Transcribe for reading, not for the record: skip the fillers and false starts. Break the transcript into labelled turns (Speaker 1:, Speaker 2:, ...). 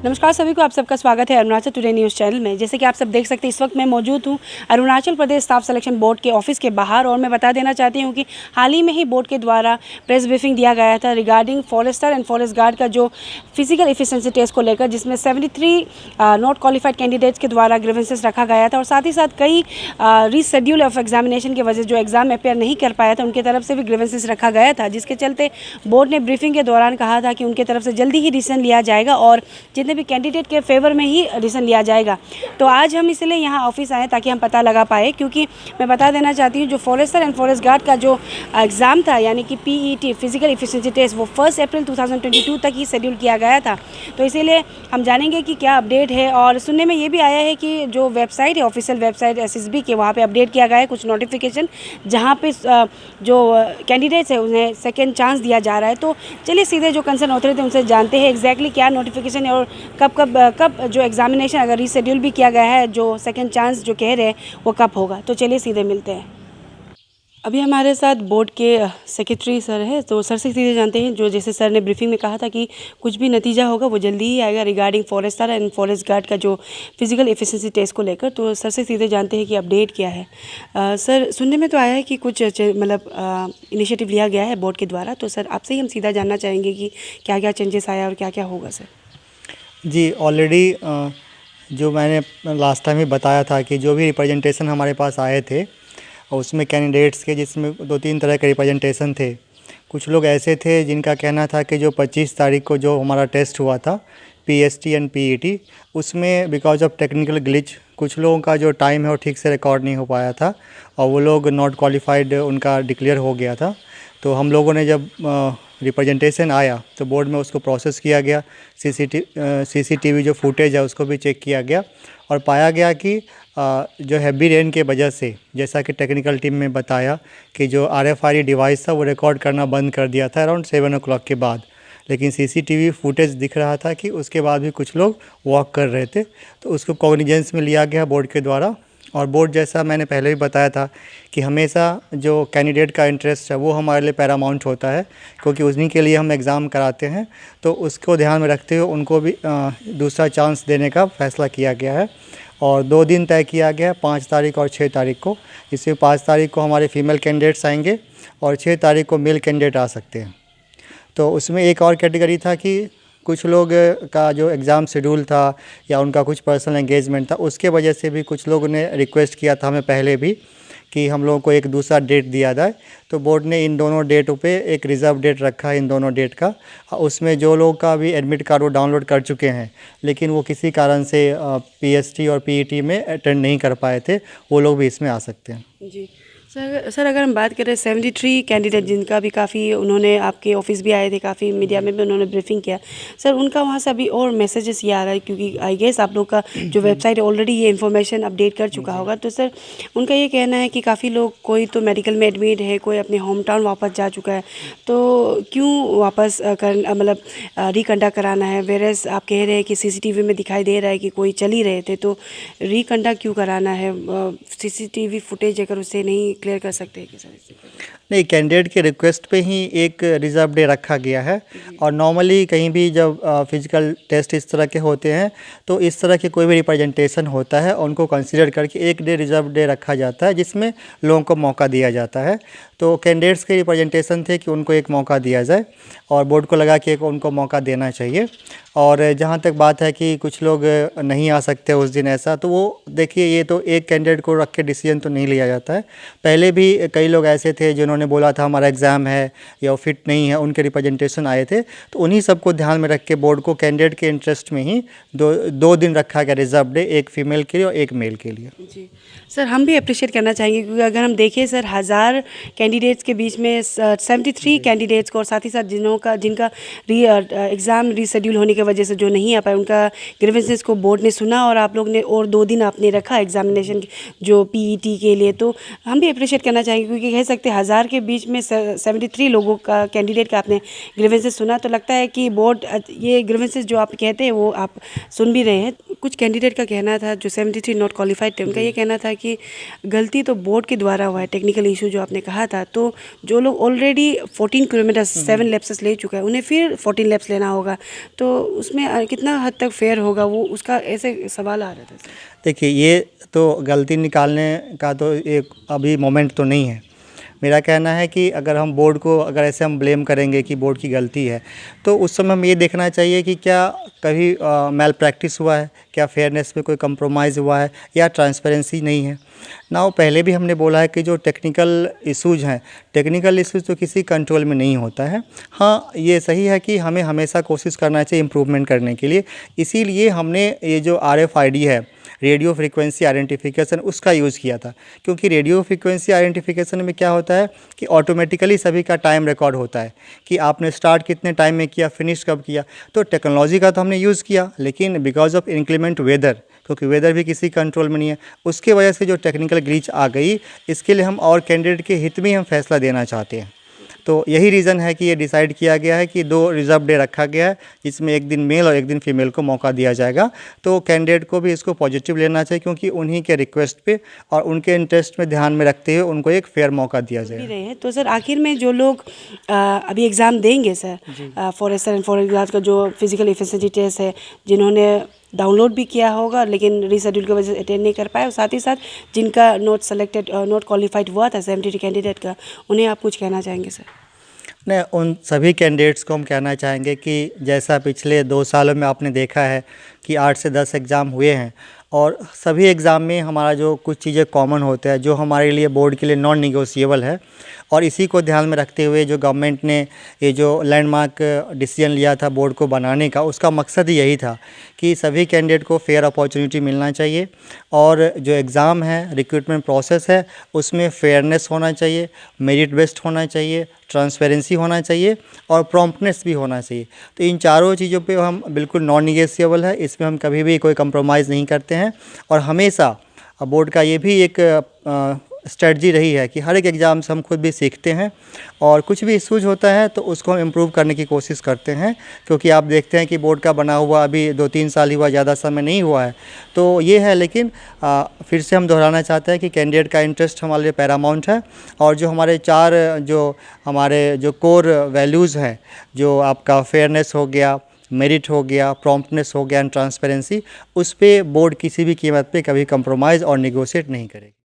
Speaker 1: नमस्कार सभी को, आप सबका स्वागत है अरुणाचल टुडे न्यूज़ चैनल में। जैसे कि आप सब देख सकते हैं, इस वक्त मैं मौजूद हूं Arunachal Pradesh staff selection board के ऑफिस के बाहर और मैं बता देना चाहती हूं कि हाल ही में ही बोर्ड के द्वारा प्रेस ब्रीफिंग दिया गया था regarding forester and forest guard का जो फिजिकल एफिशिएंसी टेस्ट को लेकर, जिसमें 73 नॉट क्वालिफाइड कैंडिडेट्स के द्वारा ग्रीवेंसेस रखा गया था और साथ ही साथ कई रीशेड्यूल ऑफ एग्जामिनेशन की वजह जो एग्जाम अपेयर नहीं कर पाया था उनकी तरफ से भी ग्रीवेंसेस रखा गया था, जिसके चलते बोर्ड ने ब्रीफिंग के दौरान कहा था कि उनकी तरफ से जल्दी ही डिसीजन लिया जाएगा और जितने भी कैंडिडेट के फेवर में ही डिसीजन लिया जाएगा। तो आज हम इसलिए यहाँ ऑफिस आए ताकि हम पता लगा पाए, क्योंकि मैं बता देना चाहती हूँ जो फॉरेस्टर एंड फॉरेस्ट गार्ड का जो एग्ज़ाम था यानी कि PET फिजिकल एफिशिएंसी टेस्ट वो 1 अप्रैल 2022 तक ही शेड्यूल किया गया था। तो इसीलिए हम जानेंगे कि क्या अपडेट है। और सुनने में ये भी आया है कि जो वेबसाइट है, ऑफिशियल वेबसाइट SSB के, वहाँ पर अपडेट किया गया है कुछ नोटिफिकेशन, जहाँ पे जो कैंडिडेट्स है उन्हें सेकेंड चांस दिया जा रहा है। तो चलिए सीधे जो कंसर्न ऑथोरिटी उनसे जानते हैं एग्जैक्टली क्या नोटिफिकेशन है और कब जो एग्जामिनेशन अगर रीशेड्यूल भी किया गया है, जो सेकंड चांस जो कह रहे हैं वो कब होगा। तो चलिए सीधे मिलते हैं। अभी हमारे साथ बोर्ड के सेक्रेटरी सर हैं, तो सर से सीधे जानते हैं। जो जैसे सर ने ब्रीफिंग में कहा था कि कुछ भी नतीजा होगा वो जल्दी ही आएगा regarding forester and forest guard का जो फिजिकल एफिशिएंसी टेस्ट को लेकर। तो सर से सीधे जानते हैं कि अपडेट क्या है। सर, सुनने में तो आया है कि कुछ मतलब इनिशिएटिव लिया गया है बोर्ड के द्वारा, तो सर आपसे ही हम सीधा जानना चाहेंगे कि क्या क्या चेंजेस आया और क्या क्या होगा सर।
Speaker 2: जी, ऑलरेडी जो मैंने लास्ट टाइम ही बताया था कि जो भी रिप्रेजेंटेशन हमारे पास आए थे उसमें कैंडिडेट्स के, जिसमें 2-3 तरह के रिप्रेजेंटेशन थे। कुछ लोग ऐसे थे जिनका कहना था कि जो 25 तारीख को जो हमारा टेस्ट हुआ था PST एंड PET, उसमें बिकॉज ऑफ टेक्निकल ग्लिच कुछ लोगों का जो टाइम है वो ठीक से रिकॉर्ड नहीं हो पाया था और वो लोग नॉट क्वालिफाइड उनका डिक्लेयर हो गया था। तो हम लोगों ने जब रिप्रेजेंटेशन आया तो बोर्ड में उसको प्रोसेस किया गया, CCTV जो फुटेज है उसको भी चेक किया गया और पाया गया कि जो हैवी रेन के वजह से, जैसा कि टेक्निकल टीम में बताया कि जो RFID डिवाइस था वो रिकॉर्ड करना बंद कर दिया था अराउंड 7 o'clock के बाद, लेकिन CCTV फुटेज दिख रहा था कि उसके बाद भी कुछ लोग वॉक कर रहे थे। तो उसको कॉग्निजेंस में लिया गया बोर्ड के द्वारा। और बोर्ड, जैसा मैंने पहले भी बताया था कि हमेशा जो कैंडिडेट का इंटरेस्ट है वो हमारे लिए पैरामाउंट होता है, क्योंकि उन्हीं के लिए हम एग्ज़ाम कराते हैं। तो उसको ध्यान में रखते हुए उनको भी दूसरा चांस देने का फैसला किया गया है और 2 दिन तय किया गया है, 5 तारीख और 6 तारीख को। इसमें 5 तारीख को हमारे फीमेल कैंडिडेट्स आएंगे और 6 तारीख को मेल कैंडिडेट आ सकते हैं। तो उसमें एक और कैटेगरी था कि कुछ लोग का जो एग्ज़ाम शेड्यूल था या उनका कुछ पर्सनल एंगेजमेंट था, उसके वजह से भी कुछ लोगों ने रिक्वेस्ट किया था हमें पहले भी कि हम लोगों को एक दूसरा डेट दिया जाए। तो बोर्ड ने इन दोनों डेटों पे एक रिज़र्व डेट रखा है इन दोनों डेट का। उसमें जो लोग का भी एडमिट कार्ड वो डाउनलोड कर चुके हैं लेकिन वो किसी कारण से PST और PET में अटेंड नहीं कर पाए थे, वो लोग भी इसमें आ सकते हैं।
Speaker 1: जी सर, अगर हम बात करें 73 कैंडिडेट जिनका भी काफ़ी, उन्होंने आपके ऑफिस भी आए थे, काफ़ी मीडिया में भी उन्होंने ब्रीफिंग किया सर, उनका वहाँ से अभी और मैसेजेस ये आ रहा है, क्योंकि आई गेस आप लोग का जो वेबसाइट है ऑलरेडी ये इन्फॉर्मेशन अपडेट कर चुका होगा। तो सर उनका ये कहना है कि काफ़ी लोग, कोई तो मेडिकल में एडमिट है, कोई अपने होम टाउन वापस जा चुका है, तो क्यों वापस मतलब रिकंडक्ट कराना है। वेरेस आप कह रहे हैं कि CCTV में दिखाई दे रहा है कि कोई चल ही रहे थे, तो रिकंडक्ट क्यों कराना है। CCTV फुटेज अगर उससे नहीं क्लियर कर सकते हैं कि सर।
Speaker 2: नहीं, कैंडिडेट के रिक्वेस्ट पे ही एक रिज़र्व डे रखा गया है और नॉर्मली कहीं भी जब फिजिकल टेस्ट इस तरह के होते हैं तो इस तरह के कोई भी रिप्रेजेंटेशन होता है उनको कंसीडर करके एक डे रिज़र्व डे रखा जाता है जिसमें लोगों को मौका दिया जाता है। तो कैंडिडेट्स के रिप्रेजेंटेशन थे कि उनको एक मौका दिया जाए और बोर्ड को लगा कि उनको मौका देना चाहिए। और जहाँ तक बात है कि कुछ लोग नहीं आ सकते उस दिन, ऐसा तो वो देखिए, ये तो एक कैंडिडेट को रख के डिसीजन तो नहीं लिया जाता है। पहले भी कई लोग ऐसे थे जिन्होंने बोला था हमारा एग्ज़ाम है या फिट नहीं है, उनके रिप्रेजेंटेशन आए थे, तो उन्हीं सबको ध्यान में रख के बोर्ड को कैंडिडेट के इंटरेस्ट में ही दो दिन रखा गया रिजर्व डे, एक फ़ीमेल के लिए और एक मेल के लिए।
Speaker 1: जी सर, हम भी अप्रिशिएट करना चाहेंगे, क्योंकि अगर हम देखें सर 1000 कैंडिडेट्स के बीच में 73 कैंडिडेट्स को और साथ ही साथ जिनका एग्ज़ाम रीशेड्यूल होने की वजह से जो नहीं आ पाए, उनका ग्रीवेंसेस को बोर्ड ने सुना और आप लोग ने और 2 दिन आपने रखा एग्जामिनेशन जो PET के लिए। तो हम भी अप्रिशिएट करना चाहेंगे, क्योंकि कह सकते हैं 1000 के बीच में 73 लोगों का कैंडिडेट का आपने ग्रीवेंसेस सुना, तो लगता है कि बोर्ड ये ग्रीवेंसेस जो आप कहते हैं वो आप सुन भी रहे हैं। कुछ कैंडिडेट का कहना था जो 73 नॉट क्वालिफाइड थे, उनका ये कहना था कि गलती तो बोर्ड के द्वारा हुआ है, टेक्निकल इशू जो आपने कहा था था, तो जो लोग ऑलरेडी 14 किलोमीटर 7 लैप्सेस ले चुका है उन्हें फिर 14 लैप्स लेना होगा, तो उसमें कितना हद तक फेयर होगा, वो उसका ऐसे सवाल आ रहा था सर।
Speaker 2: देखिए, ये तो गलती निकालने का तो एक अभी मोमेंट तो नहीं है। मेरा कहना है कि अगर हम बोर्ड को अगर ऐसे हम ब्लेम करेंगे कि बोर्ड की गलती है, तो उस समय हमें ये देखना चाहिए कि क्या कभी मैल प्रैक्टिस हुआ है, क्या फेयरनेस में कोई कंप्रोमाइज़ हुआ है, या ट्रांसपेरेंसी नहीं है। ना पहले भी हमने बोला है कि जो टेक्निकल इश्यूज़ हैं, टेक्निकल इश्यूज़ तो किसी कंट्रोल में नहीं होता है। हाँ, ये सही है कि हमें हमेशा कोशिश करना चाहिए इम्प्रूवमेंट करने के लिए। इसीलिए हमने ये जो RFID है, रेडियो फ्रीक्वेंसी आइडेंटिफिकेशन, उसका यूज़ किया था। क्योंकि रेडियो फ्रीक्वेंसी आइडेंटिफिकेशन में क्या होता है कि ऑटोमेटिकली सभी का टाइम रिकॉर्ड होता है कि आपने स्टार्ट कितने टाइम में किया, फिनिश कब किया। तो टेक्नोलॉजी का तो हमने यूज़ किया, लेकिन बिकॉज ऑफ इंक्रीमेंट वेदर, क्योंकि वेदर भी किसी कंट्रोल में नहीं है, उसके वजह से जो टेक्निकल ग्लिच आ गई, इसके लिए हम और कैंडिडेट के हित में ही हम फैसला देना चाहते हैं। तो यही रीज़न है कि ये डिसाइड किया गया है कि 2 रिज़र्व डे रखा गया है, जिसमें एक दिन मेल और एक दिन फीमेल को मौका दिया जाएगा। तो कैंडिडेट को भी इसको पॉजिटिव लेना चाहिए, क्योंकि उन्हीं के रिक्वेस्ट पे और उनके इंटरेस्ट में ध्यान में रखते हुए उनको एक फेयर मौका दिया
Speaker 1: भी
Speaker 2: जाएगा।
Speaker 1: रहे हैं। तो सर आखिर में जो लोग अभी एग्ज़ाम देंगे sir, forester and forest guard का जो फिजिकल एफिशिएंसी टेस्ट है, जिन्होंने डाउनलोड भी किया होगा लेकिन रीशेड्यूल की वजह से अटेंड नहीं कर पाए, और साथ ही साथ जिनका नोट सेलेक्टेड नोट क्वालिफाइड हुआ था 70 कैंडिडेट का, उन्हें आप कुछ कहना चाहेंगे सर?
Speaker 2: नहीं, उन सभी कैंडिडेट्स को हम कहना चाहेंगे कि जैसा पिछले 2 सालों में आपने देखा है कि 8 से 10 एग्ज़ाम हुए हैं, और सभी एग्ज़ाम में हमारा जो कुछ चीज़ें कॉमन होता है, जो हमारे लिए बोर्ड के लिए नॉन निगोशिएबल है, और इसी को ध्यान में रखते हुए जो गवर्नमेंट ने ये जो लैंडमार्क डिसीजन लिया था बोर्ड को बनाने का, उसका मकसद ही यही था कि सभी कैंडिडेट को फेयर अपॉर्चुनिटी मिलना चाहिए, और जो एग्ज़ाम है, रिक्रूटमेंट प्रोसेस है, उसमें फेयरनेस होना चाहिए, मेरिट बेस्ड होना चाहिए, ट्रांसपेरेंसी होना चाहिए, और प्रॉम्प्टनेस भी होना चाहिए। तो इन चारों चीज़ों पे हम बिल्कुल नॉन निगोशिएबल है, इसमें हम कभी भी कोई कंप्रोमाइज़ नहीं करते हैं। और हमेशा बोर्ड का ये भी एक स्ट्रेटजी रही है कि हर एक एग्ज़ाम से हम खुद भी सीखते हैं, और कुछ भी इश्यूज होता है तो उसको हम इम्प्रूव करने की कोशिश करते हैं। क्योंकि आप देखते हैं कि बोर्ड का बना हुआ अभी 2-3 साल ही हुआ, ज़्यादा समय नहीं हुआ है। तो ये है, लेकिन फिर से हम दोहराना चाहते हैं कि कैंडिडेट का इंटरेस्ट हमारे लिए पैरामाउंट है, और जो हमारे 4 जो हमारे जो कोर वैल्यूज़ हैं, जो आपका फेयरनेस हो गया, मेरिट हो गया, प्रॉम्प्टनेस हो गया एंड ट्रांसपेरेंसी, उस पे बोर्ड किसी भी कीमत पे कभी कंप्रोमाइज़ और नेगोशिएट नहीं करेगी।